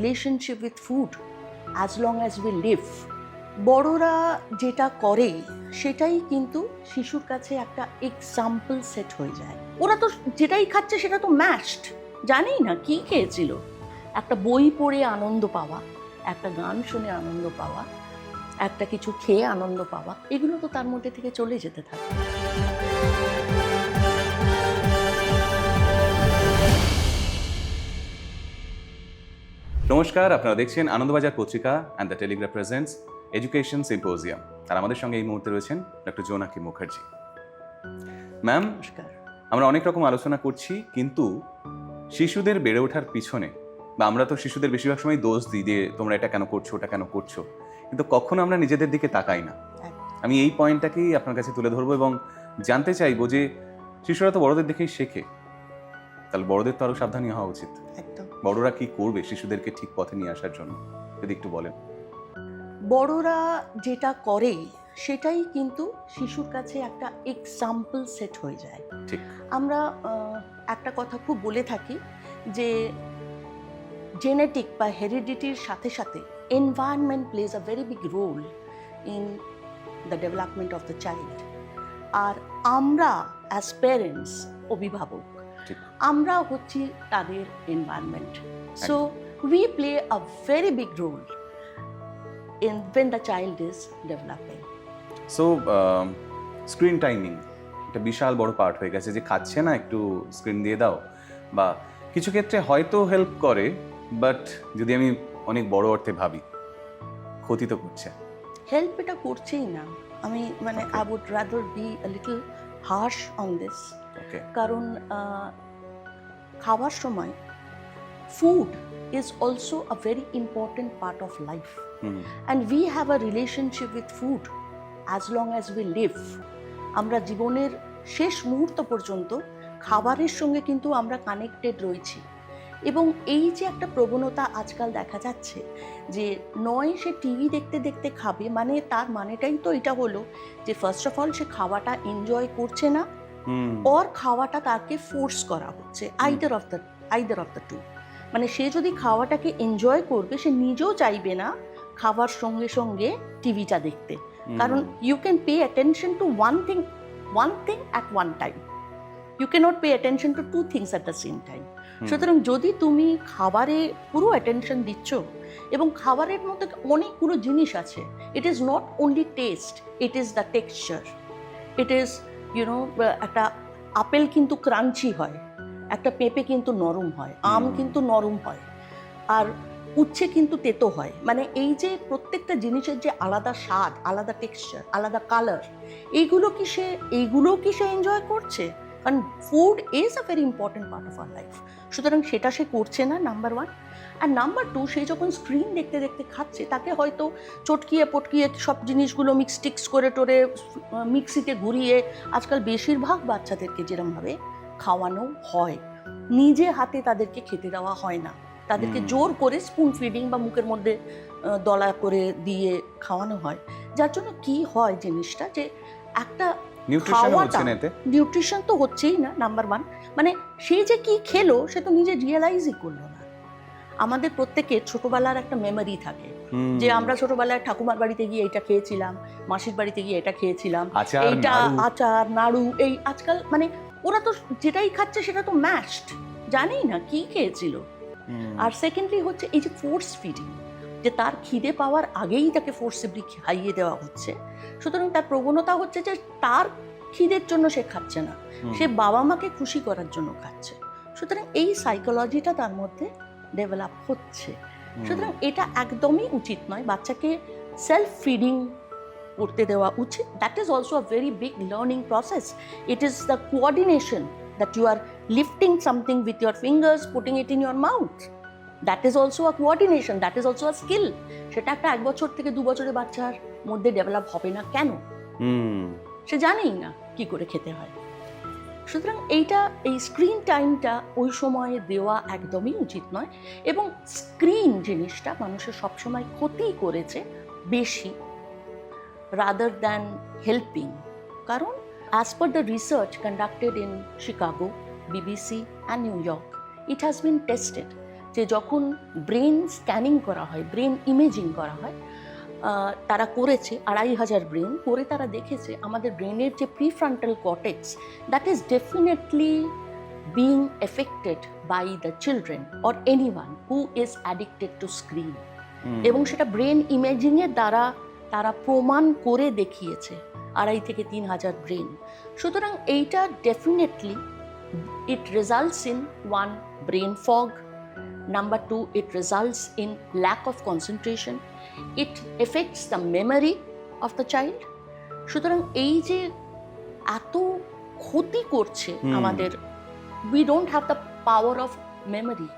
Relationship with food as long as we live. বড়রা যেটা করে সেটাই কিন্তু শিশুর কাছে একটা এক্সাম্পল সেট হয়ে যায়। ওরা তো যেটাই খাচ্ছে সেটা তো ম্যাশড, জানেই না কি খেয়েছিল। একটা বই পড়ে আনন্দ পাওয়া, একটা গান শুনে আনন্দ পাওয়া, একটা কিছু খেয়ে আনন্দ পাওয়া, এগুলো তো তার মধ্যে থেকে চলে যেতে থাকে। নমস্কার, আপনারা দেখছেন Anandabazar Patrika and the Telegraph presents education symposium. আর আমাদের সঙ্গে এই মুহূর্তে রয়েছেন ডক্টর জোনাকি মুখার্জি। ম্যাম, নমস্কার। আমরা অনেক রকম আলোচনা করছি, কিন্তু শিশুদের বেড়ে ওঠার পিছনে বা আমরা তো শিশুদের বেশিরভাগ সময় দোষ দিই যে তোমরা এটা কেন করছো, ওটা কেন করছো, কিন্তু কখনো আমরা নিজেদের দিকে তাকাই না। আমি এই পয়েন্টটাকেই আপনার কাছে তুলে ধরবো এবং জানতে চাইবো যে শিশুরা তো বড়দের দেখেই শেখে, তাহলে বড়দের তো আরো সাবধানী হওয়া উচিত। একদম। বড়রা কি করবে শিশুদেরকে ঠিক পথে নিয়ে আসার জন্য, যদি একটু বলেন। বড়রা যেটা করে সেটাই কিন্তু শিশুর কাছে একটা এক্সাম্পল সেট হয়ে যায়। ঠিক। আমরা একটা কথা খুব বলে থাকি যে জেনেটিক বা হেরিডিটির সাথে সাথে environment plays a very big role in the development of the child. আর আমরা অ্যাজ প্যারেন্টস, অভিভাবক, আমরা হচ্ছি তাদের environment. So we play a very big role in when the child is developing. So screen timing একটা বিশাল বড় part হয়ে গেছে, যে খাচ্ছে না একটু স্ক্রিন দিয়ে দাও, বা কিছু ক্ষেত্রে হয়তো হেল্প করে, বাট যদি আমি অনেক বড় অর্থে ভাবি ক্ষতি তো করছে। হেল্প এটা করছেই না। আমি Okay. I would rather be a little harsh on this. ওকে। কারণ খাওয়ার সময় food is also a very important part of life. And we have a relationship with food as long as we live. আমরা জীবনের শেষ মুহূর্ত পর্যন্ত খাবারের সঙ্গে কিন্তু আমরা কানেক্টেড রয়েছি। এবং এই যে একটা প্রবণতা আজকাল দেখা যাচ্ছে যে নয় সে টিভি দেখতে দেখতে খাবে, মানে তার মানেটাই তো এটা হলো যে ফার্স্ট অফ অল সে খাওয়াটা এনজয় করছে না, ওর খাওয়াটা তাকে ফোর্স করা হচ্ছে, আইদার অফ দ্য টু। মানে সে যদি খাওয়াটাকে এনজয় করবে, সে নিজেও চাইবে না খাবার সঙ্গে সঙ্গে টিভিটা দেখতে। কারণ you can pay attention to one thing at one time, you can't pay attention to two things at the same time. সুতরাং যদি তুমি খাবারে পুরো অ্যাটেনশন দিচ্ছ, এবং খাবারের মধ্যে অনেকগুলো জিনিস আছে, it is not only test, it is the texture, it is একটা আপেল কিন্তু ক্রাঞ্চি হয়, একটা পেঁপে কিন্তু নরম হয়, আম কিন্তু নরম হয়, আর উচ্ছে কিন্তু তেতো হয়। মানে এই যে প্রত্যেকটা জিনিসের যে আলাদা স্বাদ, আলাদা টেক্সচার, আলাদা কালার, এইগুলো কি সে এনজয় করছে? কারণ food is a very important part of our life. সুতরাং সেটা সে করছে না, নাম্বার ওয়ান। আর নাম্বার টু, সে যখন স্ক্রিন দেখতে দেখতে খাচ্ছে, তাকে হয়তো চটকিয়ে পটকিয়ে সব জিনিসগুলো মিক্সটিক্স করে টোরে মিক্সিতে ঘুরিয়ে, আজকাল বেশিরভাগ বাচ্চাদেরকে যেরমভাবে খাওয়ানো হয়, নিজে হাতে তাদেরকে খেতে দেওয়া হয় না, তাদেরকে জোর করে স্পুন ফিডিং বা মুখের মধ্যে দলা করে দিয়ে খাওয়ানো হয়। যার জন্য কি হয় জিনিসটা, যে একটা নিউট্রিশন তো হচ্ছেই না, নাম্বার ওয়ান। মানে সে যে কি খেলো সে তো নিজে রিয়েলাইজই করলো না। আমাদের প্রত্যেকের ছোটবেলার একটা মেমোরি থাকে যে আমরা ছোটবেলায় ঠাকুমার বাড়িতে গিয়ে এটা খেয়েছিলাম, মাসির বাড়িতে গিয়ে এটা খেয়েছিলাম, এইটা আচার নাড়ু। এই আজকাল মানে ওরা তো যেটাই খাচ্ছে সেটা তো ম্যাশড, জানেই না কি খেয়েছিল। আর সেকেন্ডলি হচ্ছে এই যে ফোর্স ফিডিং, যে তার খিদে পাওয়ার আগেই তাকে ফোর্সিবলি খাইয়ে দেওয়া হচ্ছে। সুতরাং তার প্রবণতা হচ্ছে যে তার খিদের জন্য সে খাচ্ছে না, সে বাবা মাকে খুশি করার জন্য খাচ্ছে। সুতরাং এই সাইকোলজিটা তার মধ্যে ডেভেলপ হচ্ছে। সুতরাং এটা একদমই উচিত নয়, বাচ্চাকে সেলফ ফিডিং করতে দেওয়া উচিত। That is also a very big learning process. It is the coordination, that you are lifting something with your fingers, putting it in your mouth. That is also a coordination, that is also a skill. সেটা একটা 1 বছর থেকে 2 বছরের বাচ্চার মধ্যে develop হবে না কেন? সে জানেই না কি করে খেতে হয়। সুতরাং এই স্ক্রিন টাইমটা ওই সময়ে দেওয়া একদমই উচিত নয়। এবং স্ক্রিন জিনিসটা মানুষের সবসময় ক্ষতি করেছে বেশি, রাদার দ্যান হেল্পিং। কারণ as per the research conducted in Chicago, BBC and New York, it has been tested যে যখন ব্রেন স্ক্যানিং করা হয়, ব্রেন ইমেজিং করা হয়, তারা করেছে 2500 ব্রেন করে, তারা দেখেছে আমাদের ব্রেনের যে prefrontal cortex, that is definitely being affected by the children or anyone who is addicted to screen. এবং সেটা ব্রেন ইমেজিংয়ের দ্বারা তারা প্রমাণ করে দেখিয়েছে, 2,500 থেকে 3,000 ব্রেন। সুতরাং এইটা definitely it results in one, brain fog. Number 2, it results in lack of concentration. It affects the memory of the child. সুতরাং এই যে এত ক্ষতি করছে আমাদের, we don't have the power of memory,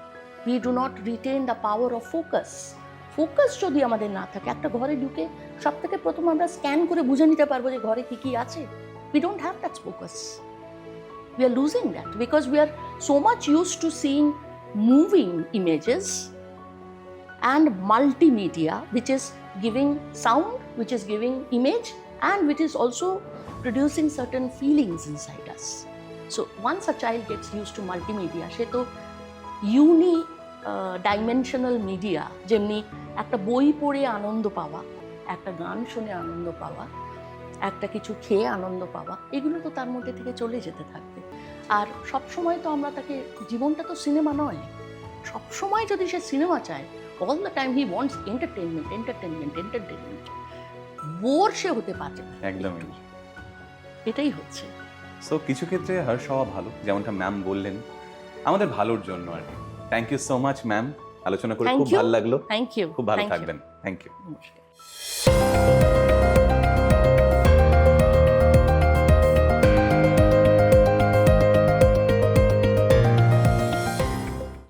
we do not retain the power of focus. Focus যদি আমাদের না থাকে, একটা ঘরে ঢুকে সব থেকে প্রথম আমরা স্ক্যান করে বুঝে নিতে পারবো যে ঘরে কি কি আছে, we don't have that focus. We are losing that because we are so much used to seeing moving images and multimedia, which is giving sound, which is giving image, and which is also producing certain feelings inside us. So once a child gets used to multimedia, she to dimensional media, যেমনি একটা বই পড়ে আনন্দ পাওয়া, একটা গান শুনে আনন্দ পাওয়া, একটা কিছু খেয়ে আনন্দ পাওয়া, এগুলো তো তার মধ্যে থেকে চলে যেতে থাকবে। আর সব সময় তো আমরা তাকে, জীবনটা তো সিনেমা নয়, সব সময় যদি সে সিনেমা চায়, all the time he wants entertainment entertainment entertainment, bore সে হতে পারবে না। একদমই। এটাই হচ্ছে। সো কিছু ক্ষেত্রে হর্ষ হওয়া ভালো, যেমনটা ম্যাম বললেন, আমাদের ভালোর জন্য আর কি। Thank you so much ma'am, আলোচনা করে খুব ভালো লাগলো। থ্যাংক ইউ, খুব ভালো থাকবেন। Thank you. নমস্কার।